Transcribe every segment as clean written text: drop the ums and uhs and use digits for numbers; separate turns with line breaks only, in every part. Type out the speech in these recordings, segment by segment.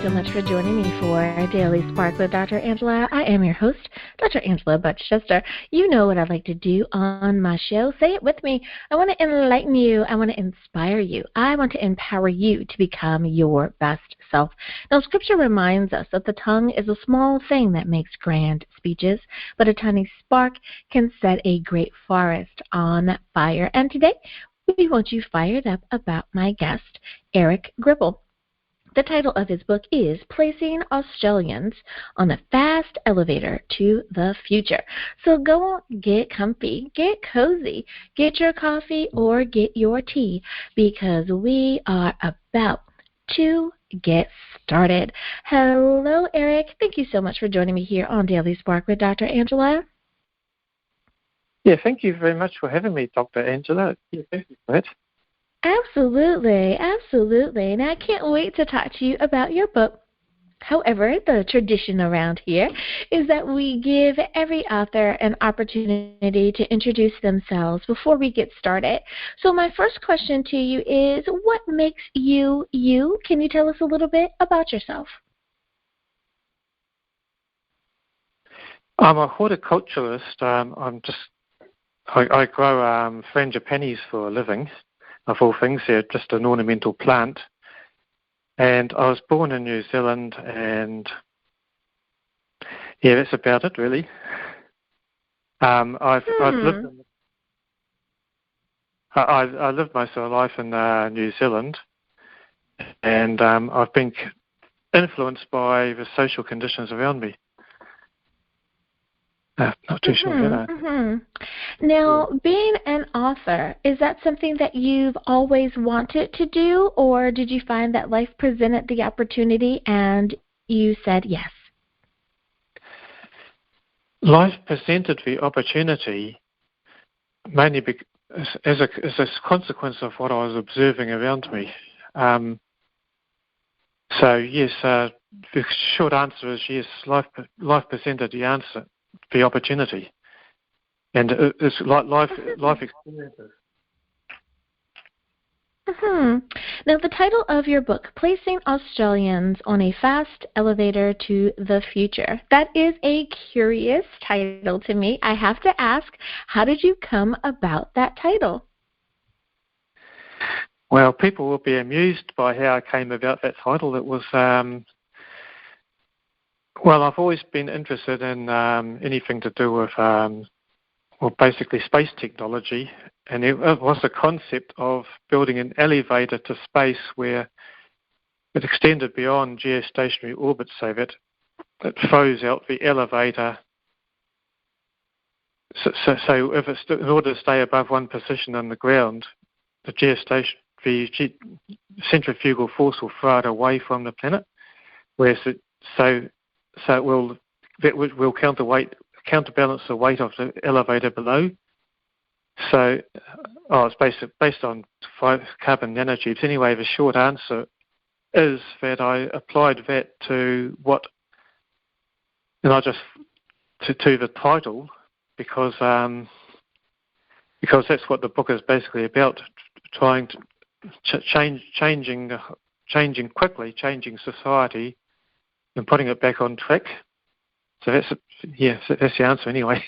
so much for joining me for Daily Spark with Dr. Angela. I am your host, Dr. Angela Butchester. You know what I like to do on my show. Say it with me. I want to enlighten you. I want to inspire you. I want to empower you to become your best self. Now, Scripture reminds us that the tongue is a small thing that makes grand speeches, but a tiny spark can set a great forest on fire. And today, we want you fired up about my guest, Eric Gribble. The title of his book is Placing Australians on a Fast Elevator to the Future. So go on, get comfy, get cozy, get your coffee or get your tea, because we are about to get started. Hello, Eric. Thank you so much for joining me here on Daily Spark with Dr. Angela.
Yeah, thank you very much for having me, Dr. Angela. Yeah, thank you for it.
Absolutely, absolutely. And I can't wait to talk to you about your book. However, the tradition around here is that we give every author an opportunity to introduce themselves before we get started. So my first question to you is, what makes you you? Can you tell us a little bit about yourself?
I'm a horticulturalist. I grow frangipanis for a living. Of all things, they're just an ornamental plant. And I was born in New Zealand, and yeah, that's about it, really. I've lived. I lived most of my life in New Zealand, and I've been influenced by the social conditions around me. Not too sure about that.
Now, being an author, is that something that you've always wanted to do, or did you find that life presented the opportunity and you said yes?
Life presented the opportunity mainly as a consequence of what I was observing around me. So yes, the short answer is yes. Life presented the opportunity, and it's like life experiences.
Now, the title of your book, Placing Australians on a Fast Elevator to the Future, that is a curious title to me. I have to ask, how did you come about that title?
Well, people will be amused by how I came about that title. It was, I've always been interested in anything to do with, basically space technology. And it was the concept of building an elevator to space where it extended beyond geostationary orbit so that it throws out the elevator. So if it's in order to stay above one position on the ground, the centrifugal force will throw it away from the planet, whereas it will counterbalance the weight of the elevator below. So, it's based on carbon nanotubes. Anyway, the short answer is that I applied that to the title because that's what the book is basically about, trying to changing society and putting it back on track. So that's the answer anyway.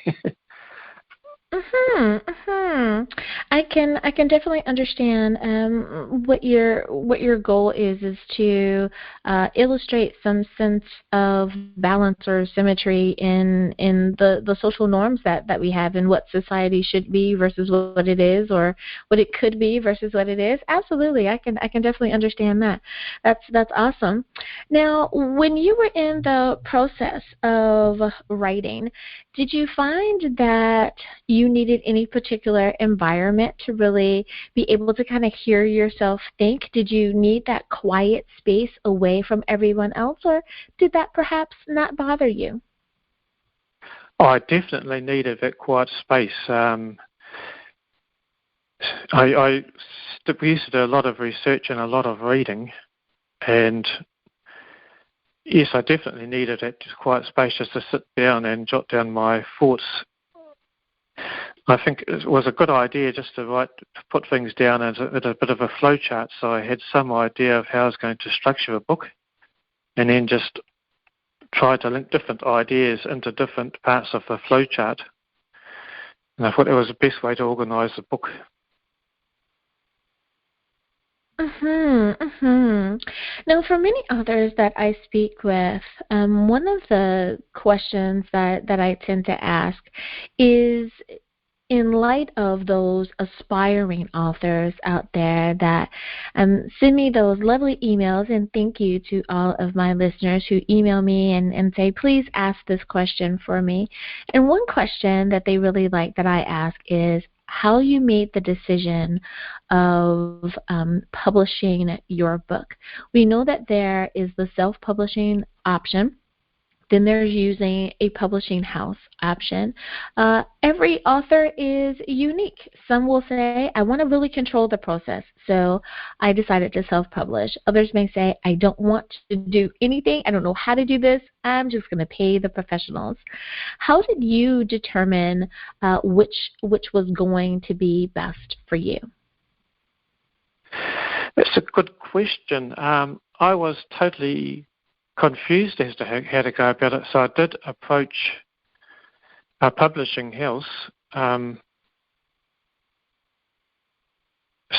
I can definitely understand what your goal is to illustrate some sense of balance or symmetry in the social norms that we have, and what society should be versus what it is, or what it could be versus what it is. Absolutely, I can definitely understand that. That's awesome. Now, when you were in the process of writing, did you find that you needed any particular environment to really be able to kind of hear yourself think? Did you need that quiet space away from everyone else, or did that perhaps not bother you?
I definitely needed that quiet space. We used to do a lot of research and a lot of reading, and yes, I definitely needed that quiet space just to sit down and jot down my thoughts. I think it was a good idea just to put things down as a bit of a flow chart, so I had some idea of how I was going to structure a book. and then just try to link different ideas into different parts of the flowchart. And I thought that was the best way to organise the book.
Now, for many authors that I speak with, one of the questions that I tend to ask is, in light of those aspiring authors out there that send me those lovely emails, and thank you to all of my listeners who email me and say, please ask this question for me. And one question that they really like that I ask is how you made the decision of publishing your book. We know that there is the self-publishing option. Then there's using a publishing house option. Every author is unique. Some will say, I want to really control the process, so I decided to self-publish. Others may say, I don't want to do anything. I don't know how to do this. I'm just going to pay the professionals. How did you determine which was going to be best for you?
That's a good question. I was totally confused as to how to go about it, so I did approach a publishing house.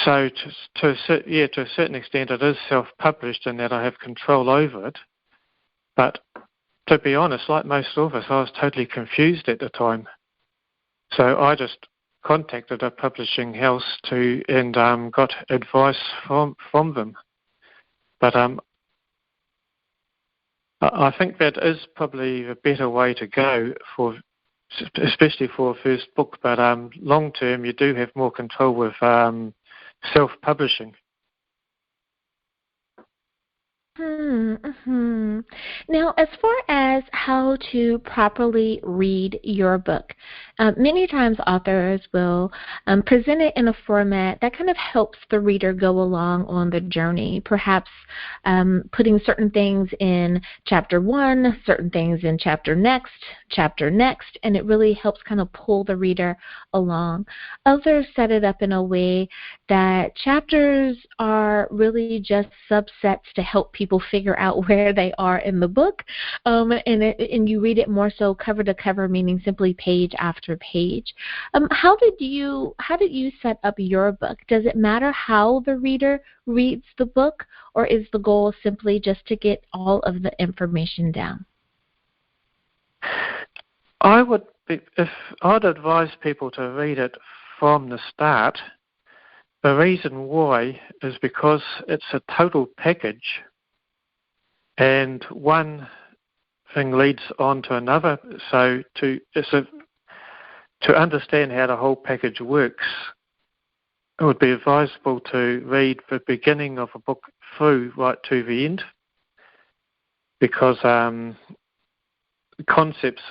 So to a certain extent it is self-published in that I have control over it. But to be honest, like most of us, I was totally confused at the time. So I just contacted a publishing house and got advice from them. But I think that is probably a better way to go, especially for a first book. But long term, you do have more control with self-publishing.
Now, as far as how to properly read your book, many times authors will present it in a format that kind of helps the reader go along on the journey, perhaps putting certain things in chapter 1, certain things in chapter next, and it really helps kind of pull the reader along. Others set it up in a way that chapters are really just subsets to help people figure out where they are in the book, and you read it more so cover to cover, meaning simply page after page. How did you set up your book? Does it matter how the reader reads the book, or is the goal simply just to get all of the information down?
I'd advise people to read it from the start. The reason why is because it's a total package, and one thing leads on to another. So to understand how the whole package works, it would be advisable to read the beginning of a book through right to the end, because the concepts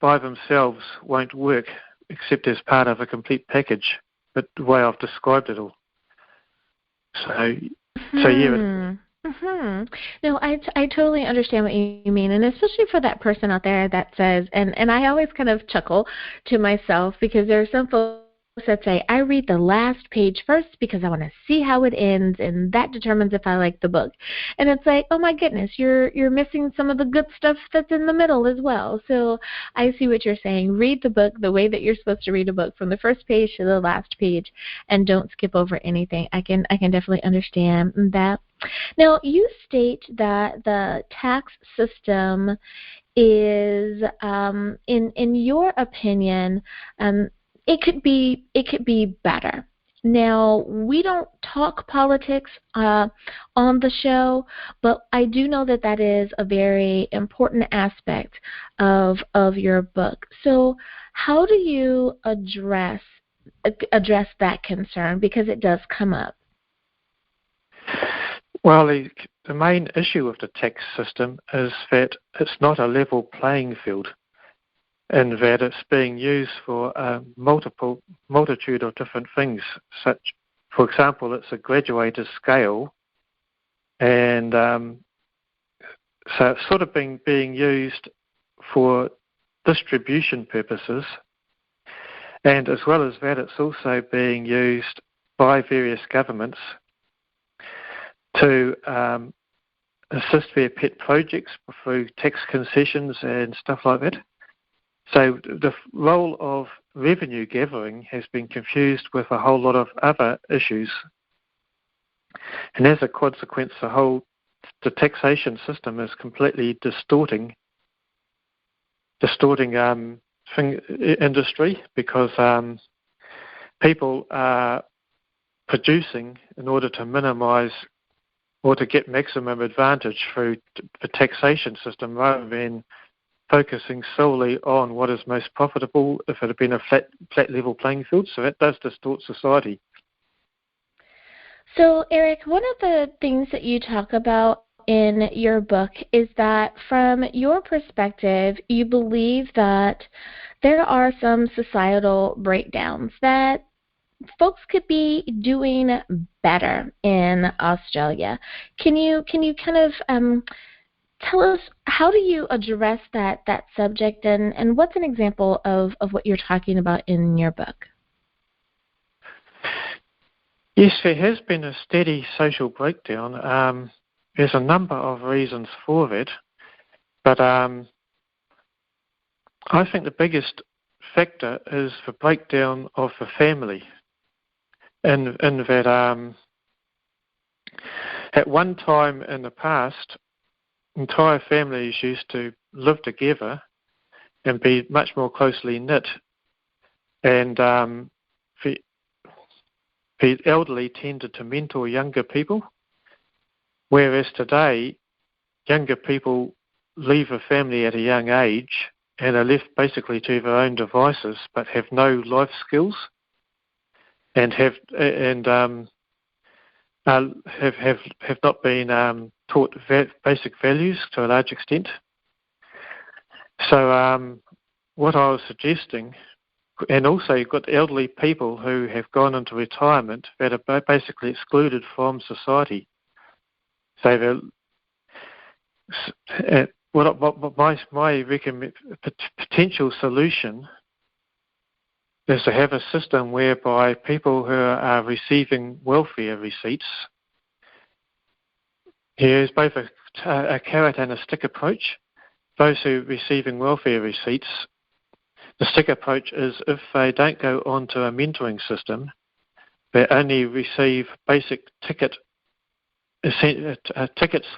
by themselves won't work except as part of a complete package. But the way I've described it all. So yeah.
No, I totally understand what you mean, and especially for that person out there that says, and I always kind of chuckle to myself because there are some folks that say, I read the last page first because I want to see how it ends, and that determines if I like the book. And it's like, oh my goodness, you're missing some of the good stuff that's in the middle as well. So I see what you're saying. Read the book the way that you're supposed to read a book, from the first page to the last page, and don't skip over anything. I can definitely understand that. Now, you state that the tax system is, in your opinion, it could be better. Now, we don't talk politics on the show, but I do know that is a very important aspect of your book. So how do you address that concern, because it does come up?
Well, the main issue with the tax system is that it's not a level playing field, in that it's being used for a multitude of different things. Such, for example, it's a graduated scale, and so it's sort of being used for distribution purposes, and as well as that, it's also being used by various governments to assist their pet projects through tax concessions and stuff like that. So the role of revenue gathering has been confused with a whole lot of other issues. And as a consequence, the taxation system is completely distorting industry, because people are producing in order to minimise or to get maximum advantage through the taxation system, rather than focusing solely on what is most profitable if it had been a flat level playing field. So that does distort society.
So, Eric, one of the things that you talk about in your book is that from your perspective, you believe that there are some societal breakdowns that folks could be doing better in Australia. Can you kind of tell us, how do you address that subject, and what's an example of what you're talking about in your book?
Yes, there has been a steady social breakdown. There's a number of reasons for it, but I think the biggest factor is the breakdown of the family. In that at one time in the past, entire families used to live together and be much more closely knit, and the elderly tended to mentor younger people, whereas today younger people leave a family at a young age and are left basically to their own devices, but have no life skills and have not been taught basic values to a large extent. So what I was suggesting, and also you've got elderly people who have gone into retirement that are basically excluded from society. So my potential solution is to have a system whereby people who are receiving welfare receipts, here's both a carrot and a stick approach. Those who are receiving welfare receipts, the stick approach is if they don't go onto a mentoring system, they only receive basic tickets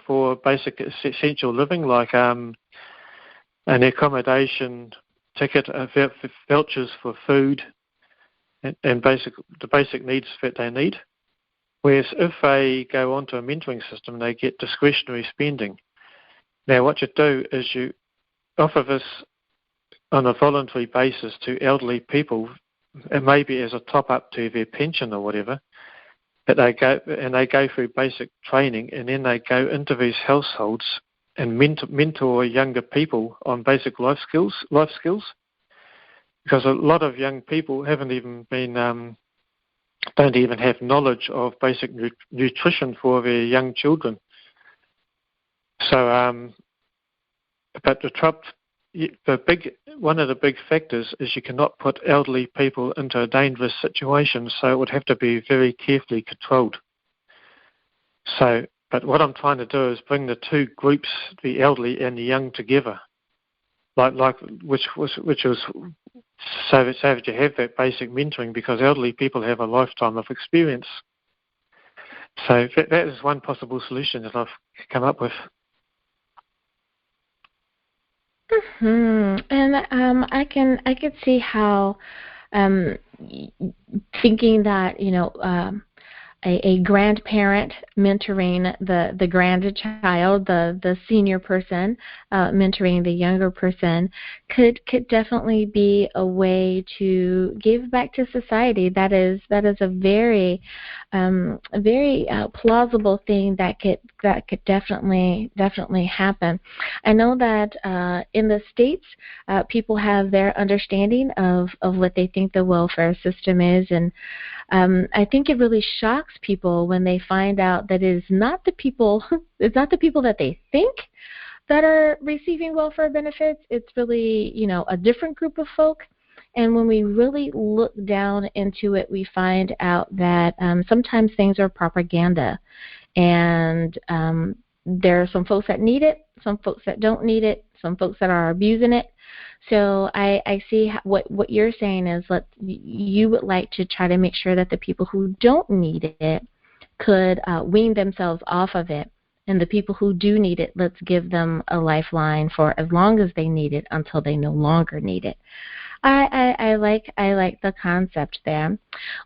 for basic essential living, like an accommodation ticket, vouchers for food, and the basic needs that they need. Whereas if they go onto a mentoring system, they get discretionary spending. Now, what you do is you offer this on a voluntary basis to elderly people, and maybe as a top-up to their pension or whatever, that they go through basic training, and then they go into these households and mentor younger people on basic life skills. Because a lot of young people don't even have knowledge of basic nutrition for their young children. So, but one of the big factors is you cannot put elderly people into a dangerous situation, so it would have to be very carefully controlled. So, but what I'm trying to do is bring the two groups, the elderly and the young, together, which was so that you have that basic mentoring, because elderly people have a lifetime of experience. So that is one possible solution that I've come up with.
Mm-hmm. And I can see how thinking that a grandparent mentoring the grandchild, the senior person mentoring the younger person could definitely be a way to give back to society. That is a very plausible thing that could definitely happen. I know that in the States, people have their understanding of what they think the welfare system is, and I think it really shocks people when they find out that it's not the people that they think that are receiving welfare benefits. It's really, a different group of folk. And when we really look down into it, we find out that sometimes things are propaganda, and there are some folks that need it, some folks that don't need it, some folks that are abusing it. So I see what you're saying is you would like to try to make sure that the people who don't need it could wean themselves off of it. And the people who do need it, let's give them a lifeline for as long as they need it until they no longer need it. I like the concept there.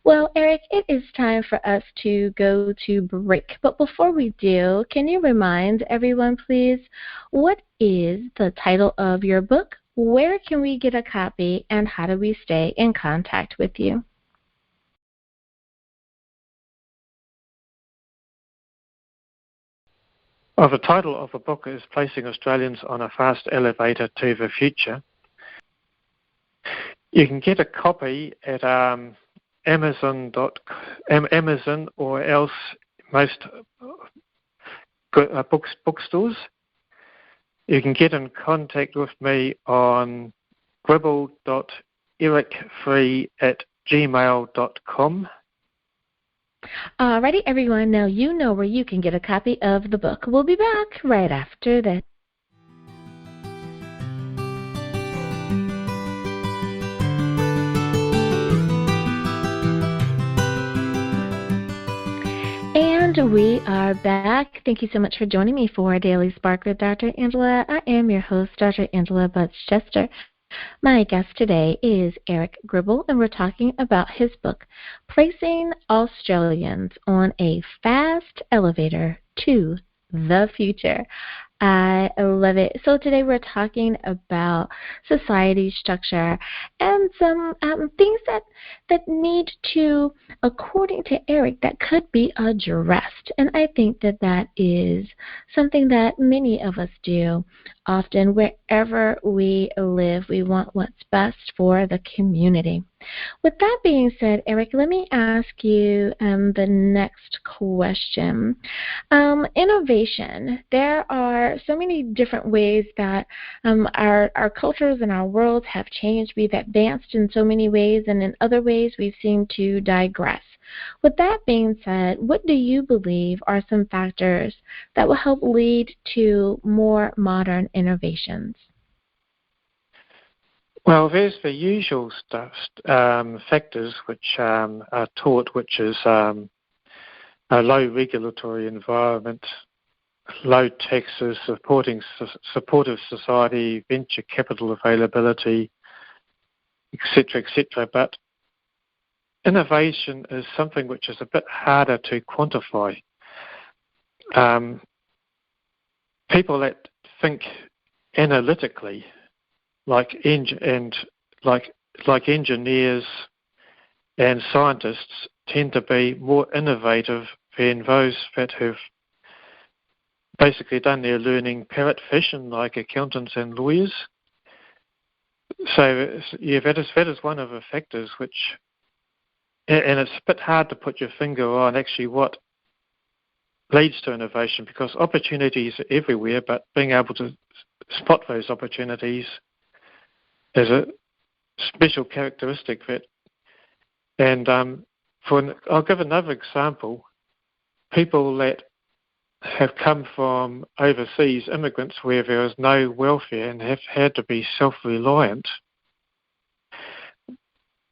Well, Eric, it is time for us to go to break. But before we do, can you remind everyone, please, what is the title of your book? Where can we get a copy, and how do we stay in contact with you?
Well, the title of the book is Placing Australians on a Fast Elevator to the Future. You can get a copy at Amazon or else most bookstores. You can get in contact with me on gribble.eric3@gmail.com.
Alrighty, everyone. Now you know where you can get a copy of the book. We'll be back right after this. And we are back. Thank you so much for joining me for Daily Spark with Dr. Angela. I am your host, Dr. Angela Butts-Chester. My guest today is Eric Gribble, and we're talking about his book, Placing Australians on a Fast Elevator to the Future. I love it. So today we're talking about society structure and some things that need to, according to Eric, that could be addressed. And I think that is something that many of us do. Often, wherever we live, we want what's best for the community. With that being said, Eric, let me ask you the next question. Innovation. There are so many different ways that our cultures and our worlds have changed. We've advanced in so many ways, and in other ways we've seemed to digress. With that being said, what do you believe are some factors that will help lead to more modern innovations?
Well, there's the usual stuff, factors which are taught, which is a low regulatory environment, low taxes, supportive society, venture capital availability, etc., etc. But innovation is something which is a bit harder to quantify. People that think analytically, like engineers and scientists, tend to be more innovative than those that have basically done their learning parrot fashion, like accountants and lawyers. So yeah, that is one of the factors which, and it's a bit hard to put your finger on actually what leads to innovation, because opportunities are everywhere, but being able to spot those opportunities is a special characteristic that. And I'll give another example. People that have come from overseas, immigrants where there is no welfare and have had to be self-reliant,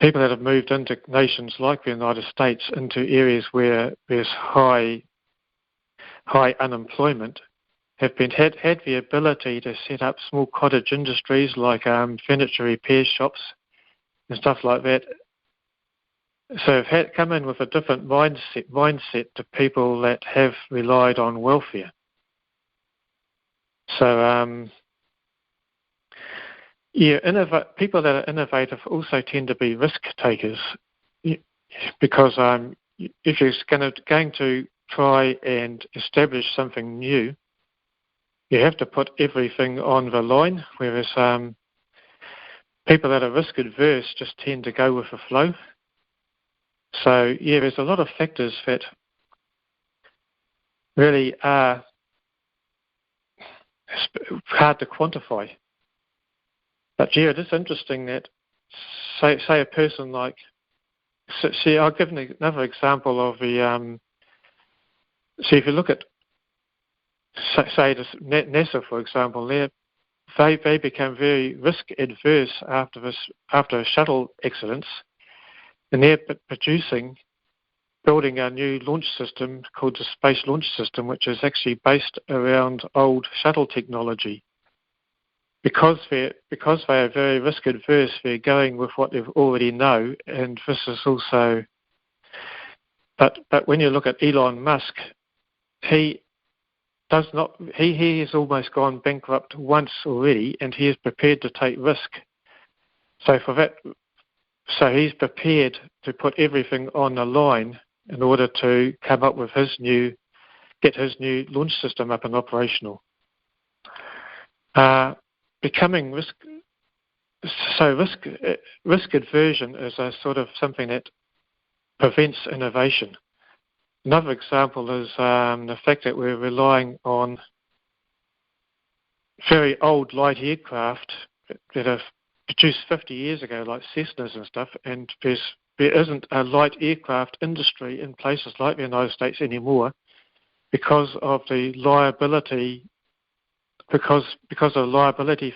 people that have moved into nations like the United States, into areas where there's high unemployment, have had the ability to set up small cottage industries like furniture repair shops and stuff like that. So have come in with a different mindset to people that have relied on welfare. So people that are innovative also tend to be risk takers, because if you're going to try and establish something new, you have to put everything on the line, whereas people that are risk adverse just tend to go with the flow. So yeah, there's a lot of factors that really are hard to quantify. But yeah, it is interesting that say a person like, see, I'll give another example of the. See, if you look at say to NASA, for example, they become very risk adverse after a shuttle accidents, and they're building a new launch system called the Space Launch System, which is actually based around old shuttle technology. Because they are very risk adverse, they're going with what they already know, and this is also. But when you look at Elon Musk, he has almost gone bankrupt once already, and he is prepared to take risk. So he's prepared to put everything on the line in order to come up with get his new launch system up and operational. Becoming risk aversion is a sort of something that prevents innovation. Another example is the fact that we're relying on very old light aircraft that are produced 50 years ago, like Cessnas and stuff, and there isn't a light aircraft industry in places like the United States anymore because of the liability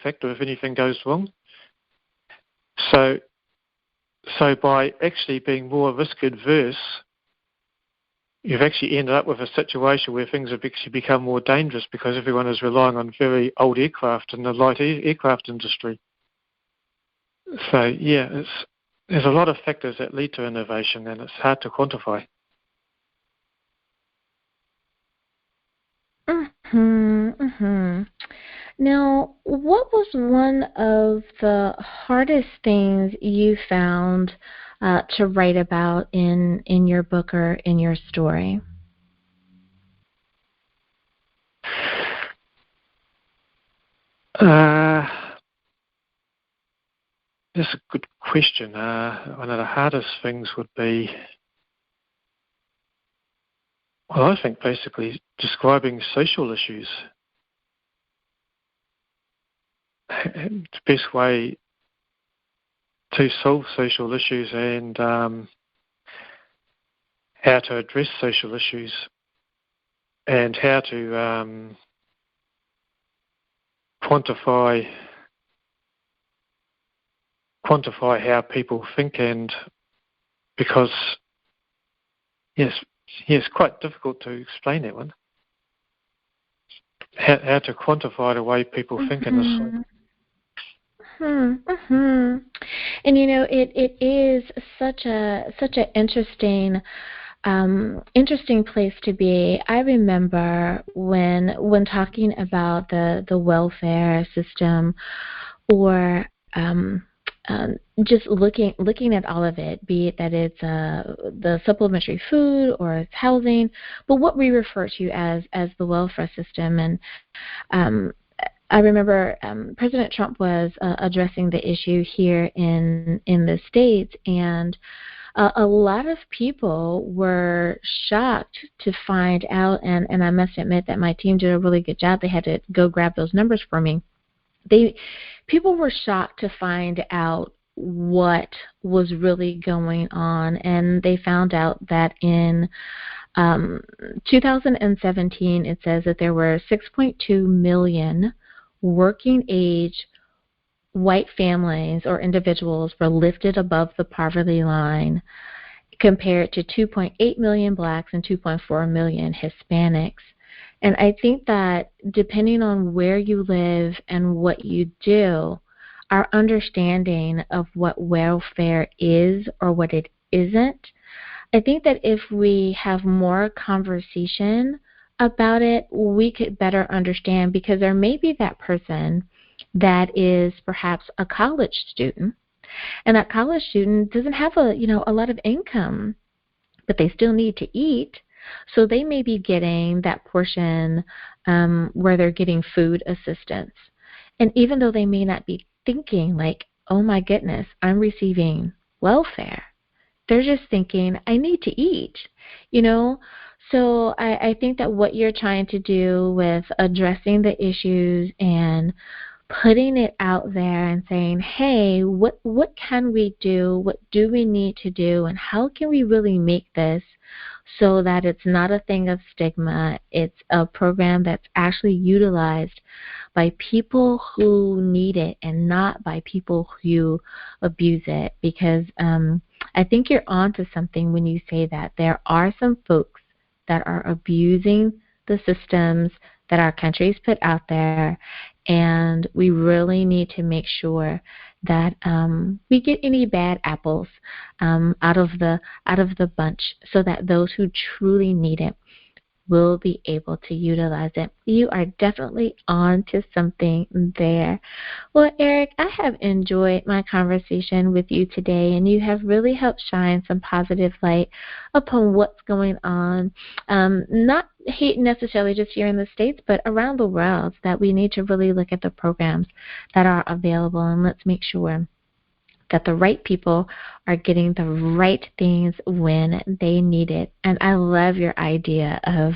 factor if anything goes wrong. So by actually being more risk adverse, you've actually ended up with a situation where things have actually become more dangerous because everyone is relying on very old aircraft in the light aircraft industry. So yeah, there's a lot of factors that lead to innovation, and it's hard to quantify.
Now, what was one of the hardest things you found to write about in your book or in your story?
That's a good question. One of the hardest things would be, well, I think basically describing social issues. The best way to solve social issues and how to address social issues and how to quantify how people think, and because it's quite difficult to explain that one. How to quantify the way people think in this way.
And it is such an interesting place to be. I remember when talking about the welfare system, or just looking at all of it, be it that it's the supplementary food or it's housing, but what we refer to as the welfare system. And I remember President Trump was addressing the issue here in the States, and a lot of people were shocked to find out, and I must admit that my team did a really good job. They had to go grab those numbers for me. People were shocked to find out what was really going on, and they found out that in 2017, it says that there were 6.2 million working age white families or individuals were lifted above the poverty line, compared to 2.8 million blacks and 2.4 million Hispanics. And I think that depending on where you live and what you do, our understanding of what welfare is or what it isn't, I think that if we have more conversation about it, we could better understand, because there may be that person that is perhaps a college student, and that college student doesn't have a lot of income, but they still need to eat. So they may be getting that portion where they're getting food assistance. And even though they may not be thinking like, oh my goodness, I'm receiving welfare, they're just thinking, I need to eat, So I think that what you're trying to do with addressing the issues and putting it out there and saying, hey, what can we do? What do we need to do? And how can we really make this so that it's not a thing of stigma. It's a program that's actually utilized by people who need it and not by people who abuse it. Because I think you're onto something when you say that there are some folks that are abusing the systems that our country's put out there, and we really need to make sure that we get any bad apples out of the bunch, so that those who truly need it will be able to utilize it. You are definitely on to something there. Well, Eric, I have enjoyed my conversation with you today, and you have really helped shine some positive light upon what's going on, not necessarily just here in the States, but around the world, that we need to really look at the programs that are available, and let's make sure that the right people are getting the right things when they need it. And I love your idea of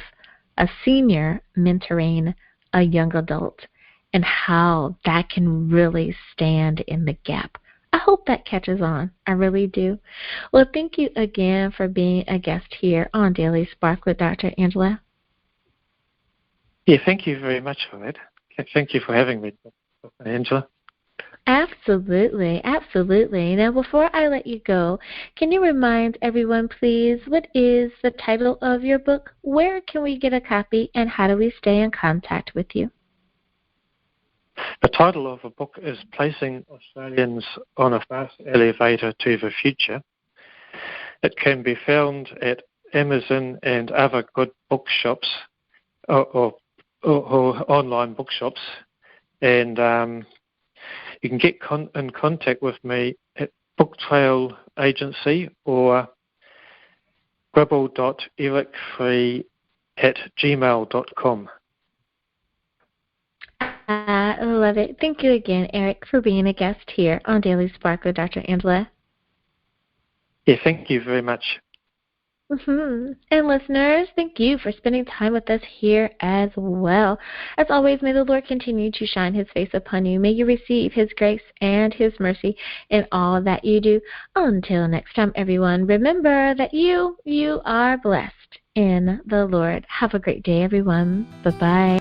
a senior mentoring a young adult and how that can really stand in the gap. I hope that catches on. I really do. Well, thank you again for being a guest here on Daily Spark with Dr. Angela.
Yeah, thank you very much for that. Thank you for having me, Dr. Angela.
Absolutely, absolutely. Now, before I let you go, can you remind everyone, please, what is the title of your book? Where can we get a copy, and how do we stay in contact with you?
The title of the book is Placing Australians on a Fast Elevator to the Future. It can be found at Amazon and other good bookshops or online bookshops, and you can get in contact with me at Book Trail Agency or gribble.eric3@gmail.com.
I love it. Thank you again, Eric, for being a guest here on Daily Spark with Dr. Angela.
Yeah, thank you very much.
And listeners, thank you for spending time with us here as well. As always, may the Lord continue to shine His face upon you. May you receive His grace and His mercy in all that you do. Until next time, everyone, remember that you are blessed in the Lord. Have a great day, everyone. Bye-bye.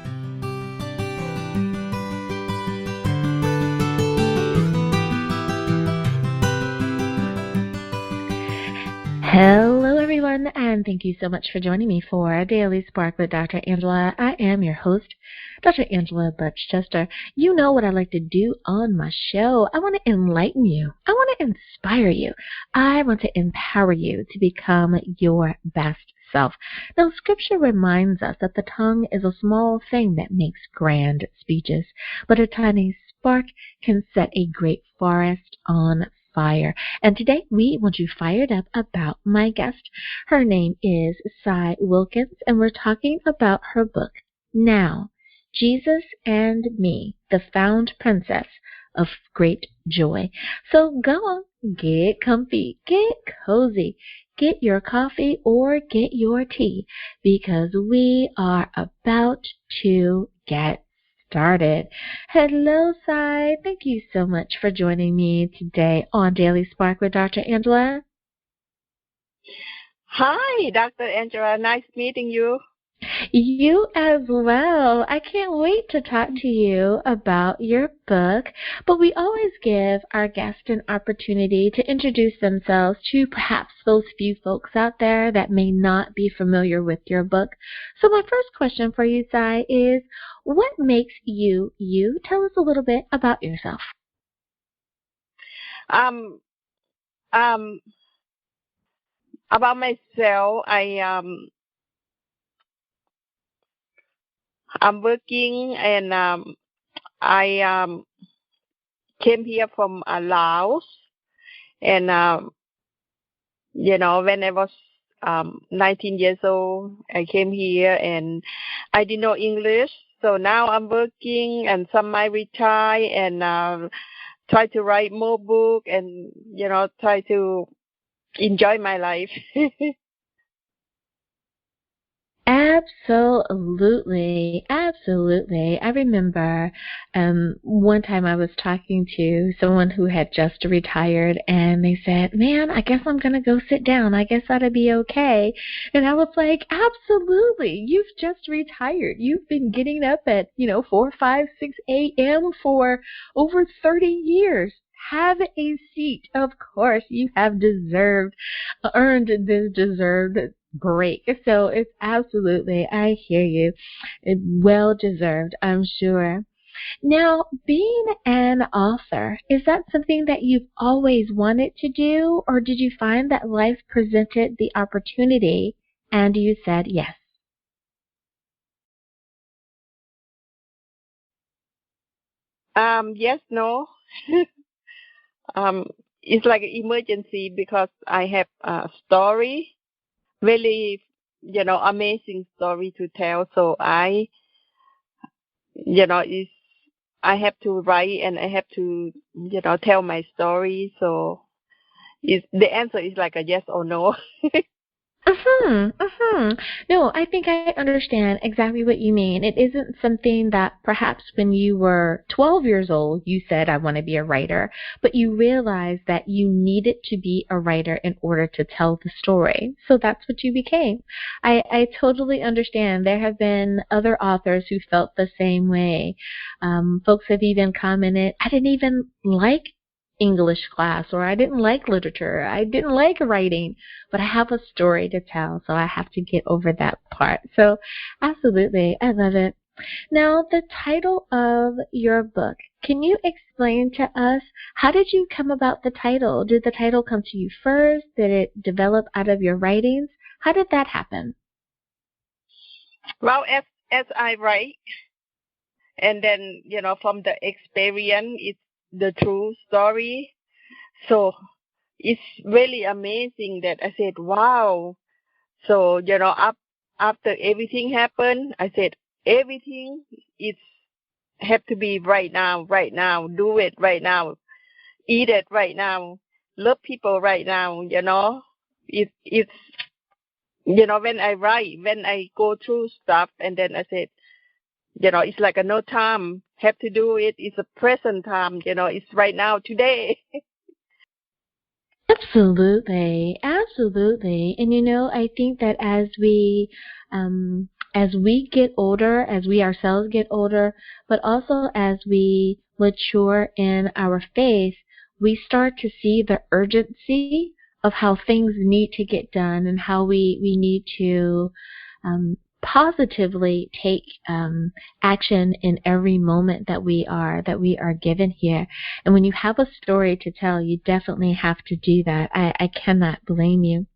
Hello, everyone, and thank you so much for joining me for Daily Spark with Dr. Angela. I am your host, Dr. Angela Chester. You know what I like to do on my show. I want to enlighten you. I want to inspire you. I want to empower you to become your best self. Now, Scripture reminds us that the tongue is a small thing that makes grand speeches, but a tiny spark can set a great forest on fire. And today we want you fired up about my guest. Her name is Cy Wilkins, and we're talking about her book, Now, Jesus and Me, the Found Princess of Great Joy. So go on, get comfy, get cozy, get your coffee or get your tea, because we are about to get started. Hello, Cy. Thank you so much for joining me today on Daily Spark with Dr. Angela.
Hi, Dr. Angela. Nice meeting you.
You as well. I can't wait to talk to you about your book, but we always give our guests an opportunity to introduce themselves to perhaps those few folks out there that may not be familiar with your book. So my first question for you, Cy, is what makes you you? Tell us a little bit about yourself.
About myself, I'm working, and I came here from Laos, and when I was 19 years old, I came here, and I didn't know English, so now I'm working, and some might retire, and try to write more book, and try to enjoy my life.
Absolutely, absolutely. I remember one time I was talking to someone who had just retired, and they said, "Man, I guess I'm gonna go sit down. I guess that'll be okay." And I was like, "Absolutely! You've just retired. You've been getting up at 4, 5, 6 a.m. for over 30 years. Have a seat. Of course, you have earned this deserved break." So it's absolutely, I hear you. It's well deserved, I'm sure. Now, being an author, is that something that you've always wanted to do, or did you find that life presented the opportunity and you said yes?
Yes, no. um, it's like an emergency because I have a story, really, amazing story to tell. So is I have to write and I have to, tell my story. So the answer is like a yes or no.
No, I think I understand exactly what you mean. It isn't something that perhaps when you were 12 years old, you said, "I want to be a writer," but you realized that you needed to be a writer in order to tell the story. So that's what you became. I totally understand. There have been other authors who felt the same way. Folks have even commented, "I didn't even like English class," or "I didn't like literature, I didn't like writing, but I have a story to tell, so I have to get over that part." So absolutely, I love it. Now, the title of your book, can you explain to us, how did you come about the title? Did the title come to you first? Did it develop out of your writings? How did that happen?
Well, as I write, and then from the experience, it's the true story. So it's really amazing that I said, wow. So after everything happened, I said everything is have to be right now, right now. Do it right now. Eat it right now. Love people right now. It's when I write, when I go through stuff, and then I said, it's like a no time. Have to do it. It's a present time. It's right now, today.
Absolutely, absolutely. And I think that as we get older, as we ourselves get older, but also as we mature in our faith, we start to see the urgency of how things need to get done and how we need to positively take action in every moment that we are given here. And when you have a story to tell, you definitely have to do that. I cannot blame you.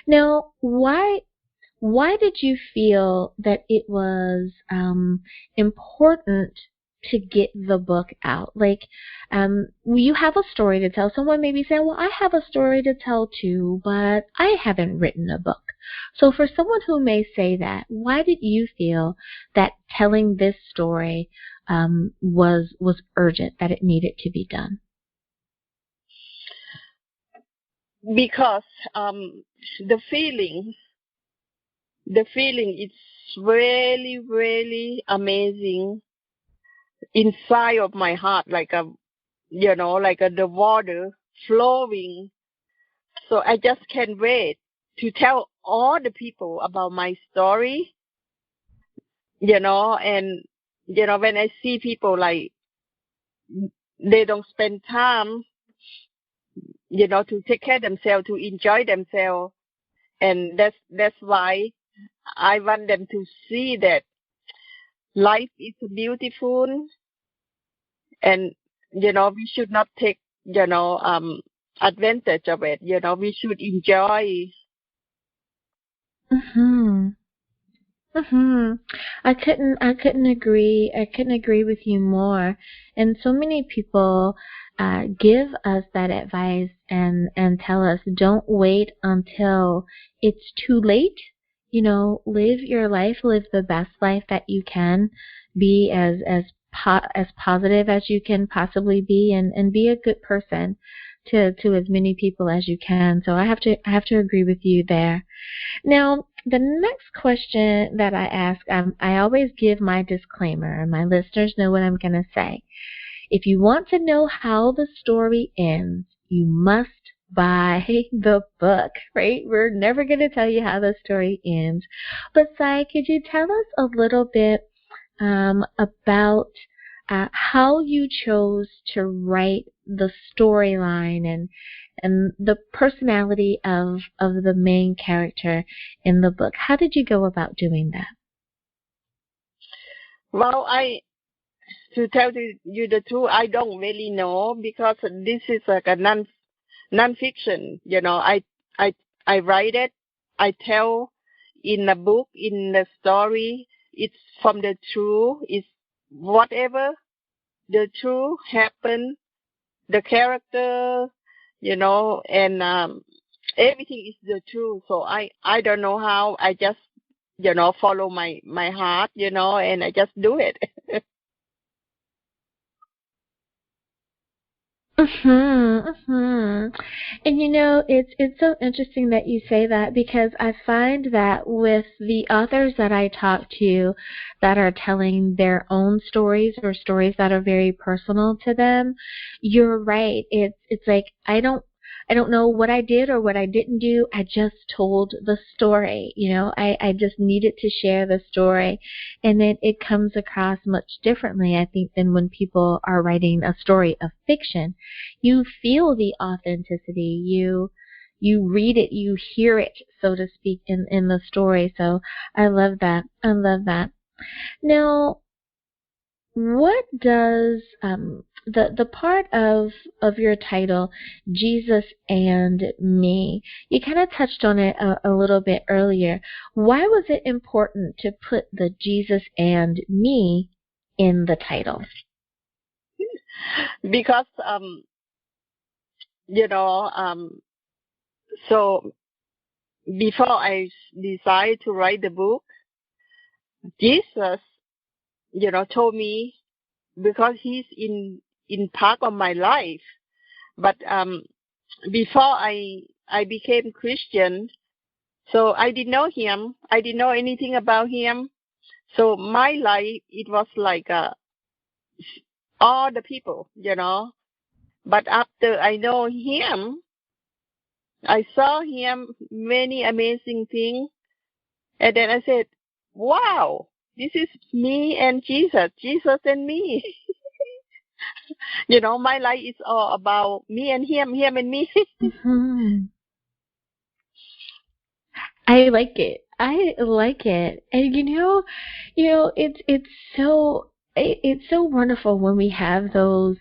Now, why did you feel that it was important to get the book out? Like, you have a story to tell. Someone may be saying, "Well, I have a story to tell too, but I haven't written a book." So for someone who may say that, why did you feel that telling this story was urgent, that it needed to be done?
Because the feeling is really, really amazing inside of my heart, like the water flowing. So I just can't wait to tell all the people about my story, and when I see people like they don't spend time, to take care of themselves, to enjoy themselves, and that's why I want them to see that life is beautiful, and we should not take advantage of it. We should enjoy.
Mhm. Mhm. I couldn't agree with you more. And so many people give us that advice and tell us, don't wait until it's too late. Live your life, live the best life that you can, be as positive as you can possibly be, and be a good person to as many people as you can. So I have to agree with you there. Now, the next question that I ask, I always give my disclaimer, and my listeners know what I'm going to say. If you want to know how the story ends, you must buy the book, right? We're never going to tell you how the story ends. But Sai, could you tell us a little bit about how you chose to write the storyline and the personality of the main character in the book? How did you go about doing that?
Well, to tell you the truth, I don't really know, because this is like a non-fiction. I write it, I tell in a book, in the story. It's from the truth. It's whatever the truth happened, the character, and everything is the truth. So I don't know how. I just follow my heart, and I just do it.
And it's so interesting that you say that, because I find that with the authors that I talk to that are telling their own stories or stories that are very personal to them, you're right. It's like I don't know what I did or what I didn't do. I just told the story. I just needed to share the story, and it comes across much differently, I think, than when people are writing a story of fiction. You feel the authenticity. You read it, you hear it, so to speak, in the story. So I love that. I love that. Now, what does the part of your title, Jesus and Me, you kind of touched on it a little bit earlier. Why was it important to put the Jesus and Me in the title?
Because so before I decided to write the book, Jesus, told me, because he's in part of my life. But before I became Christian, so I didn't know him. I didn't know anything about him. So my life, it was like all the people, But after I know him, I saw him many amazing things, and then I said, "Wow, this is me and Jesus, Jesus and me." My life is all about me and him and me.
Mm-hmm. I like it. I like it. And it's so wonderful when we have those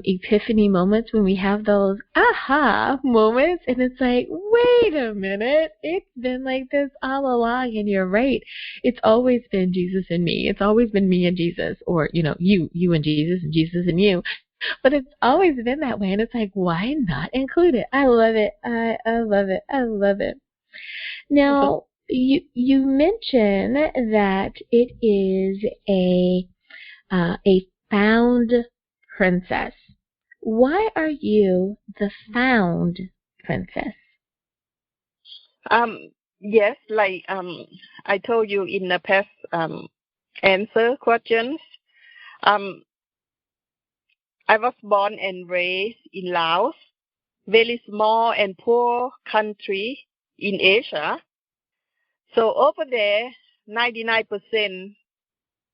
epiphany moments, when we have those aha moments, and it's like, wait a minute, it's been like this all along. And you're right, it's always been Jesus and me. It's always been me and Jesus, or you and Jesus and you. But it's always been that way, and it's like, why not include it? I love it. I love it. I love it. Now, you mention that it is a found princess. Why are you the found princess?
Yes, like I told you in the past answer questions. I was born and raised in Laos, very small and poor country in Asia. So over there, 99%,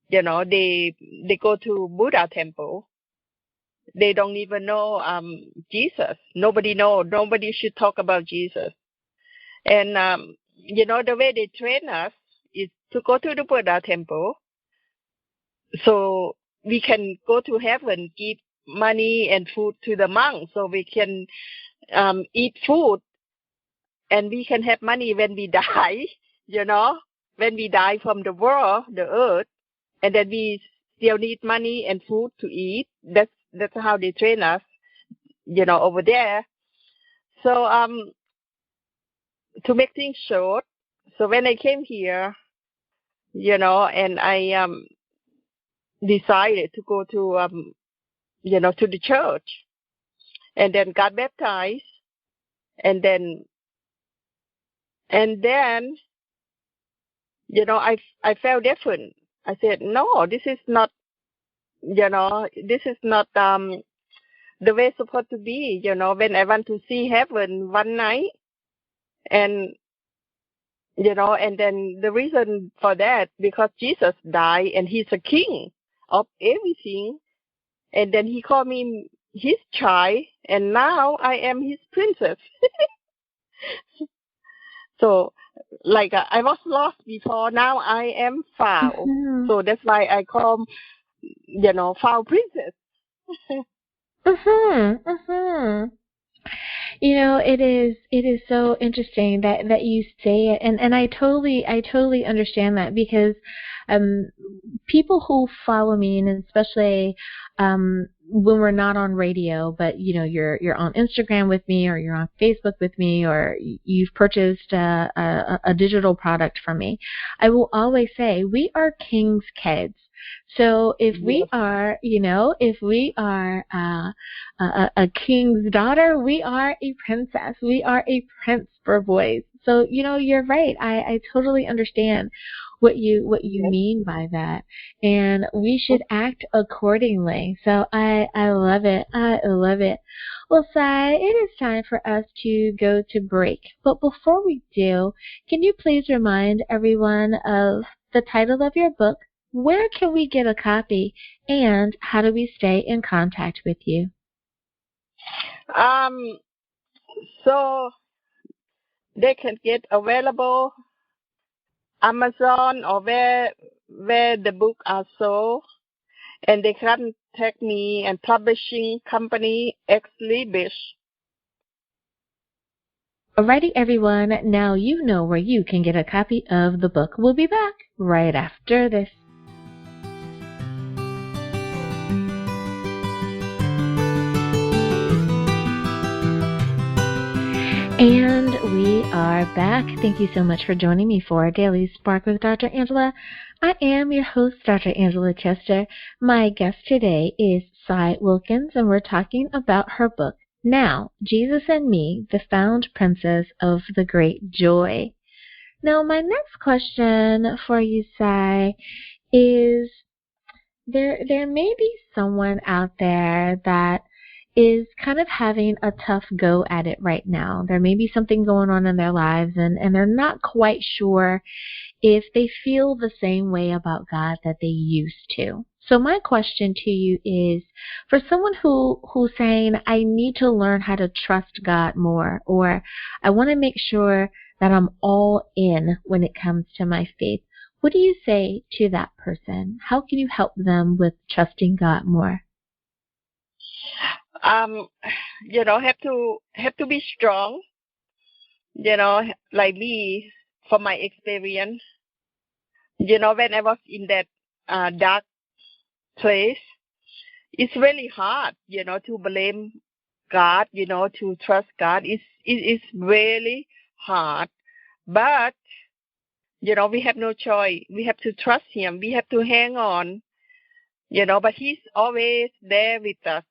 they go to Buddha temple. They don't even know Jesus. Nobody should talk about Jesus. And the way they train us is to go to the Buddha temple, so we can go to heaven, give money and food to the monks, so we can eat food, and we can have money when we die, when we die from the world, the earth, and then we still need money and food to eat. That's how they train us, over there. So to make things short, so when I came here, and I decided to go to to the church, and then got baptized, and then I felt different. I said, no, this is not, this is not the way it's supposed to be. When I want to see heaven one night, and and then the reason for that, because Jesus died and he's a king of everything, and then he called me his child, and now I am his princess. So, like, I was lost before, now I am found.
Mm-hmm.
So that's why I call, found princess.
Mm-hmm. Mm-hmm. It is so interesting that you say it, and I totally understand that, because people who follow me, and especially when we're not on radio, but you're on Instagram with me, or you're on Facebook with me, or you've purchased a digital product from me, I will always say we are king's kids. So if we are, a king's daughter, we are a princess. We are a prince for boys. So, you're right. I totally understand what you mean by that. And we should act accordingly. So I love it. I love it. Well, Sai, it is time for us to go to break. But before we do, can you please remind everyone of the title of your book, where can we get a copy, and how do we stay in contact with you?
So they can get available Amazon, or where the book are sold, and they contact me and publishing company Ex Libris.
Alrighty, everyone. Now you know where you can get a copy of the book. We'll be back right after this. And we are back. Thank you so much for joining me for Daily Spark with Dr. Angela. I am your host, Dr. Angela Chester. My guest today is Sai Wilkins, and we're talking about her book, Now, Jesus and Me, the Found Princess of the Great Joy. Now, my next question for you, Sai, is there may be someone out there that is kind of having a tough go at it right now. There may be something going on in their lives, and they're not quite sure if they feel the same way about God that they used to. So my question to you is, for someone who's saying, I need to learn how to trust God more, or I want to make sure that I'm all in when it comes to my faith, what do you say to that person? How can you help them with trusting God more?
Have to be strong. Like me, from my experience, when I was in that dark place, it's really hard, to blame God, to trust God. It's really hard. But, we have no choice. We have to trust Him. We have to hang on, but He's always there with us.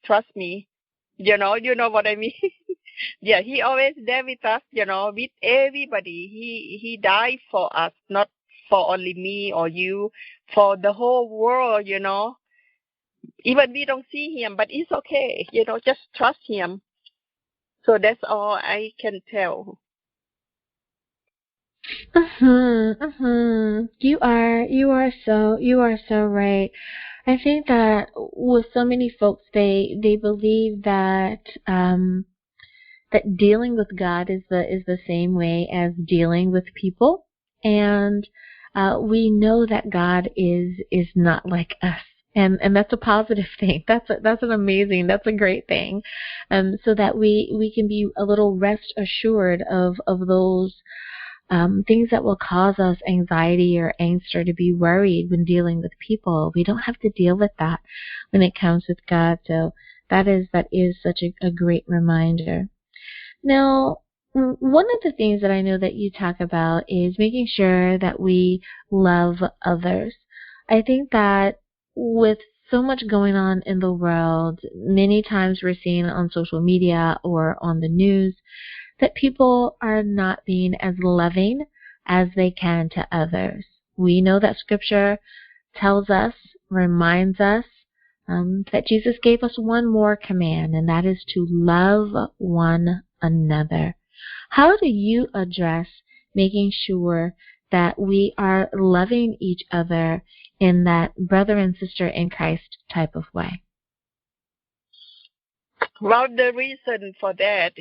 Trust me. You know what I mean? Yeah, He always there with us, with everybody. He died for us, not for only me or you, for the whole world, Even we don't see Him, but it's okay, just trust Him. So that's all I can tell.
You are so right. I think that with so many folks, they believe that that dealing with God is the same way as dealing with people, and we know that God is not like us. And that's a positive thing. That's a great thing. So that we can be a little rest assured of those things that will cause us anxiety or angst, or to be worried when dealing with people. We don't have to deal with that when it comes with God. So that is such a great reminder. Now, one of the things that I know that you talk about is making sure that we love others. I think that with so much going on in the world, many times we're seeing on social media or on the news that people are not being as loving as they can to others. We know that Scripture tells us, reminds us, that Jesus gave us one more command, and that is to love one another. How do you address making sure that we are loving each other in that brother and sister in Christ type of way?
Well, the reason for that,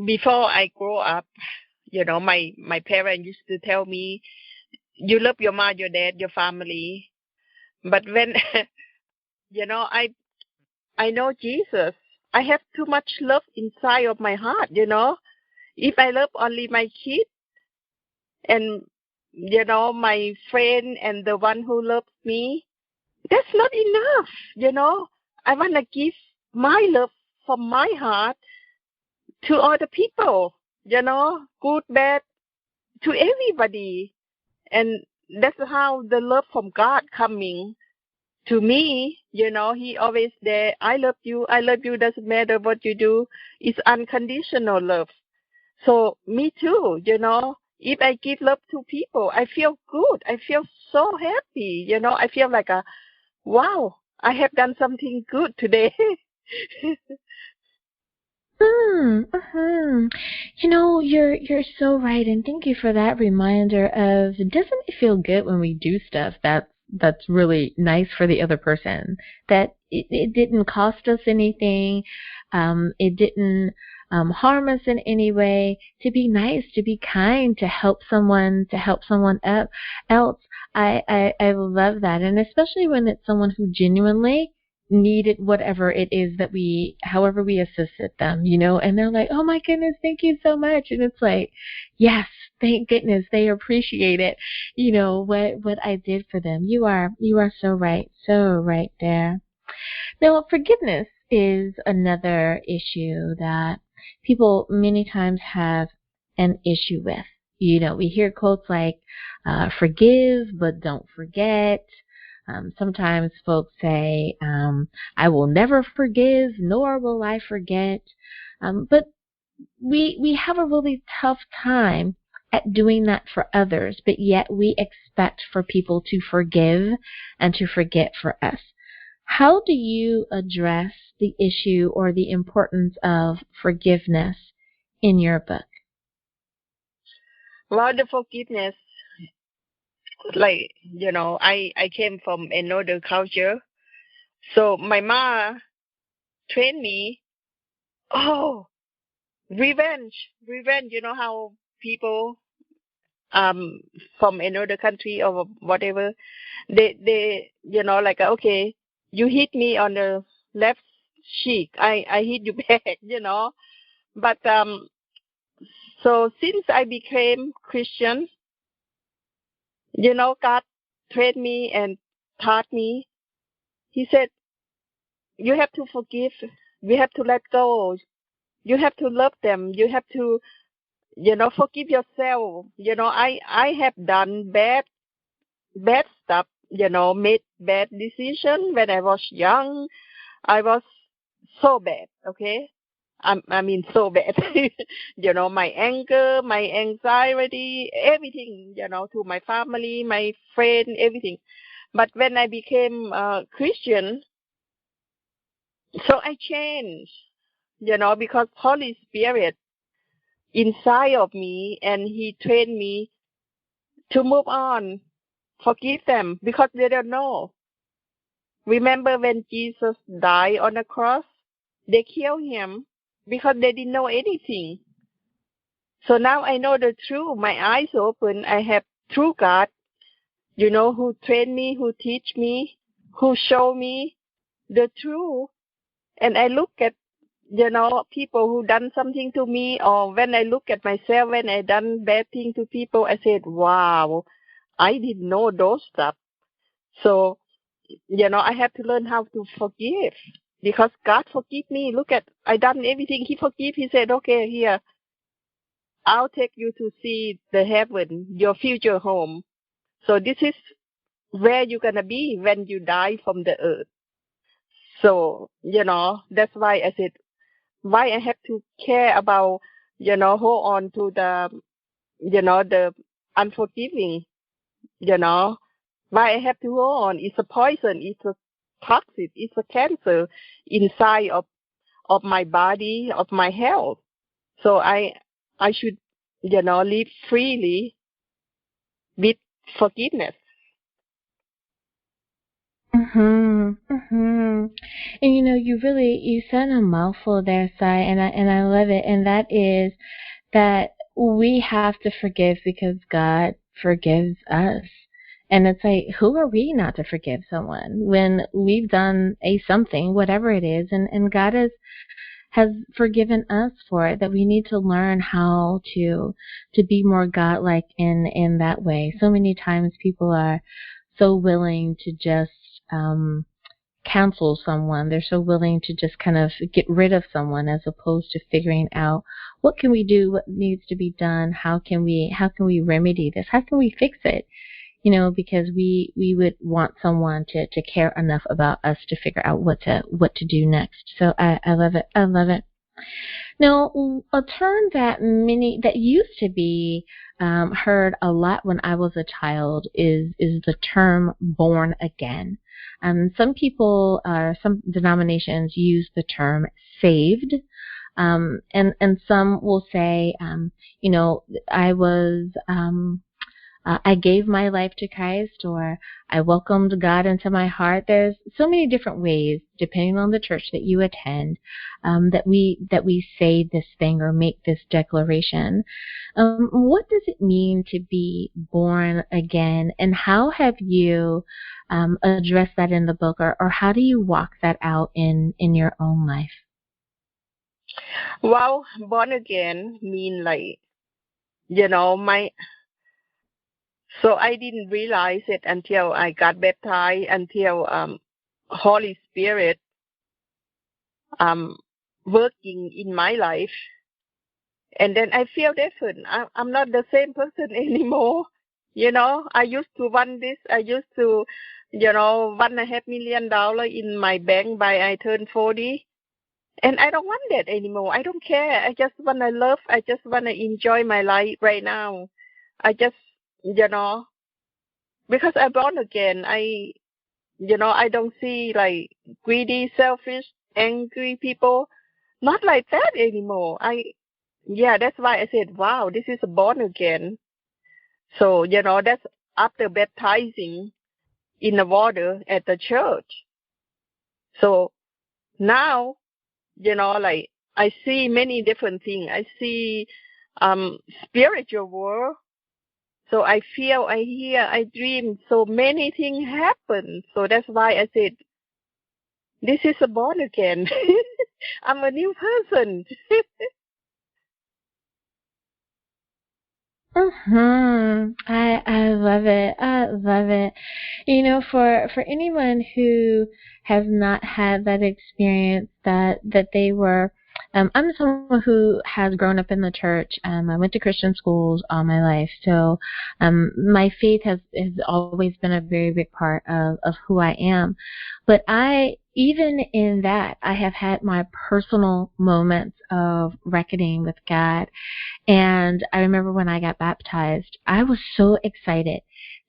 before I grow up, my parents used to tell me, you love your mom, your dad, your family. But when, I know Jesus, I have too much love inside of my heart, If I love only my kid and, my friend and the one who loves me, that's not enough, I want to give my love from my heart to other people, good, bad, to everybody. And that's how the love from God coming to me, He always there. I love you, doesn't matter what you do. It's unconditional love. So me too, if I give love to people, I feel good. I feel so happy, I feel like wow, I have done something good today.
You're so right, and thank you for that reminder of, doesn't it feel good when we do stuff that's really nice for the other person, that it didn't cost us anything, it didn't harm us in any way, to be nice, to be kind, to help someone else. I love that, and especially when it's someone who genuinely needed whatever it is that however we assisted them, and they're like, oh my goodness, thank you so much. And it's like, yes, thank goodness they appreciate it, what I did for them. You are so right there. Now, forgiveness is another issue that people many times have an issue with. We hear quotes like, forgive, but don't forget. Sometimes folks say, I will never forgive, nor will I forget. But we have a really tough time at doing that for others, but yet we expect for people to forgive and to forget for us. How do you address the issue or the importance of forgiveness in your book?
Well, the forgiveness, like, I came from another culture. So my mom trained me, revenge. How people from another country or whatever, they like, okay, you hit me on the left cheek, I hit you back, But so since I became Christian, God trained me and taught me. He said, you have to forgive. You have to let go. You have to love them. You have to, forgive yourself. I have done bad stuff, made bad decisions when I was young. I was so bad, okay? I mean, so bad. My anger, my anxiety, everything, to my family, my friend, everything. But when I became Christian, so I changed, because Holy Spirit inside of me, and He trained me to move on, forgive them, because they don't know. Remember when Jesus died on the cross? They killed Him because they didn't know anything. So now I know the truth. My eyes open. I have true God, who trained me, who teach me, who show me the truth. And I look at, people who done something to me, or when I look at myself, when I done bad thing to people, I said, wow, I didn't know those stuff. So, I have to learn how to forgive, because God forgive me. Look at, I done everything. He forgive. He said, okay, here, I'll take you to see the heaven, your future home. So this is where you're going to be when you die from the earth. So, that's why I said, why I have to care about hold on to the unforgiving, why I have to hold on? It's a poison, it's a toxic, it's a cancer inside of my body, of my health. So I should, live freely with forgiveness.
And you said a mouthful there, Sai, and I love it. And that is that we have to forgive because God forgives us. And it's like, who are we not to forgive someone when we've done something, whatever it is, and God has forgiven us for it, that we need to learn how to be more godlike in that way. So many times people are so willing to just counsel someone. They're so willing to just kind of get rid of someone as opposed to figuring out what can we do, what needs to be done, how can we remedy this, how can we fix it? Because we would want someone to care enough about us to figure out what to do next. So I love it. I love it. Now, a term that used to be heard a lot when I was a child is the term born again. Some people, some denominations use the term saved. And some will say, I was, I gave my life to Christ, or I welcomed God into my heart. There's so many different ways, depending on the church that you attend, that we say this thing or make this declaration. What does it mean to be born again, and how have you addressed that in the book, or how do you walk that out in your own life?
Well, born again mean so I didn't realize it until I got baptized, until Holy Spirit working in my life. And then I feel different. I'm not the same person anymore. I used to want this. I used to, $1.5 million in my bank by I turned 40. And I don't want that anymore. I don't care. I just want to love. I just want to enjoy my life right now. I just, because I'm born again, I don't see greedy, selfish, angry people. Not like that anymore. That's why I said, wow, this is born again. So, that's after baptizing in the water at the church. So now, I see many different things. I see spiritual world. So I feel, I hear, I dream. So many things happen. So that's why I said, this is a born again. I'm a new person.
I love it. I love it. For anyone who has not had that experience that they were, I'm someone who has grown up in the church. I went to Christian schools all my life, so my faith has always been a very big part of who I am. But even in that, I have had my personal moments of reckoning with God. And I remember when I got baptized, I was so excited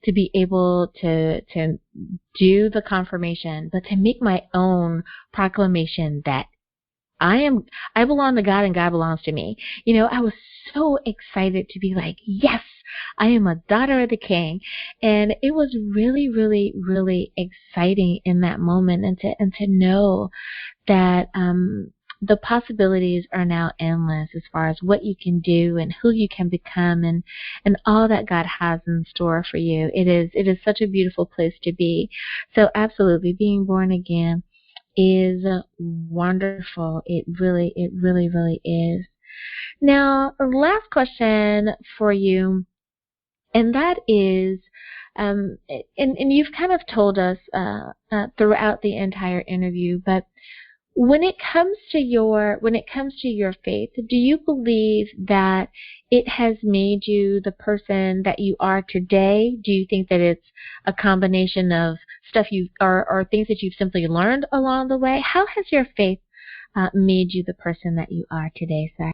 to be able to do the confirmation, but to make my own proclamation that I belong to God and God belongs to me. I was so excited to be like, yes, I am a daughter of the King. And it was really, really, really exciting in that moment, and to know that the possibilities are now endless as far as what you can do and who you can become, and all that God has in store for you. It is such a beautiful place to be. So absolutely, being born again is wonderful. It really, really is. Now, last question for you, and that is, and you've kind of told us throughout the entire interview, but when it comes to your faith, do you believe that it has made you the person that you are today? Do you think that it's a combination of stuff or things that you've simply learned along the way? How has your faith made you the person that you are today, Sai?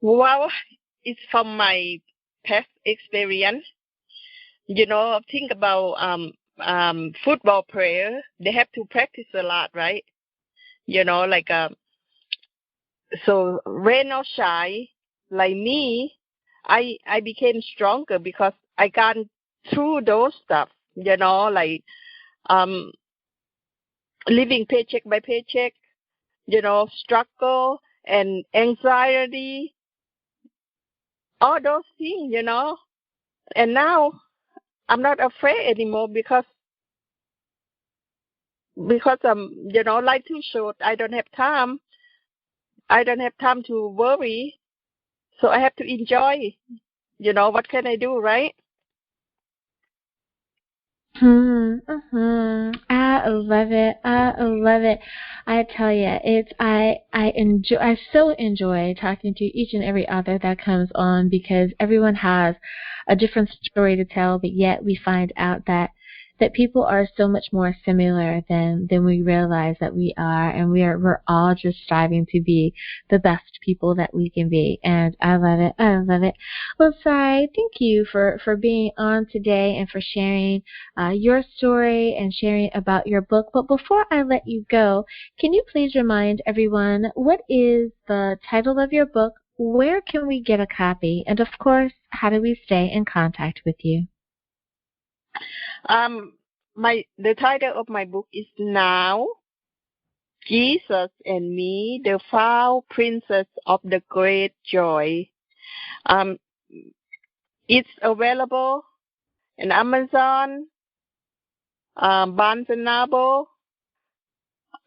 Well, it's from my past experience. Think about football player. They have to practice a lot, right? Like so rain or shine, like me, I became stronger because I got through those stuff. Like um living paycheck by paycheck, struggle and anxiety, all those things, And now I'm not afraid anymore because life too short. I don't have time. I don't have time to worry. So I have to enjoy. What can I do, right?
I love it. I love it. I tell you, I so enjoy talking to each and every author that comes on because everyone has a different story to tell, but yet we find out that people are so much more similar than we realize that we are, and we're all just striving to be the best people that we can be. And I love it. I love it. Well, Sai, thank you for being on today and for sharing your story and sharing about your book. But before I let you go, can you please remind everyone what is the title of your book? Where can we get a copy? And of course, how do we stay in contact with you?
The title of my book is Now, Jesus and Me, the Foul Princess of the Great Joy. It's available in Amazon, Barnes and Noble,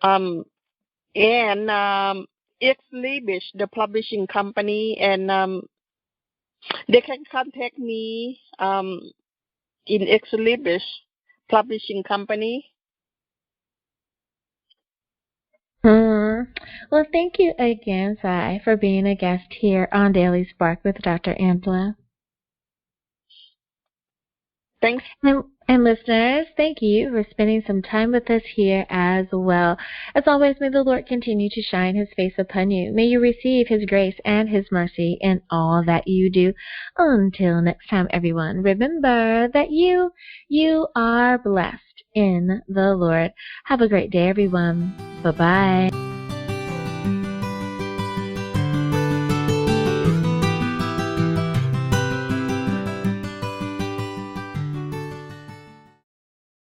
and Ex Libris, the publishing company, and they can contact me in Ex Libris publishing company.
Well, thank you again, Sai, for being a guest here on Daily Spark with Dr. Angela.
Thanks.
And listeners, thank you for spending some time with us here as well. As always, may the Lord continue to shine His face upon you. May you receive His grace and His mercy in all that you do. Until next time, everyone, remember that you are blessed in the Lord. Have a great day, everyone. Bye-bye.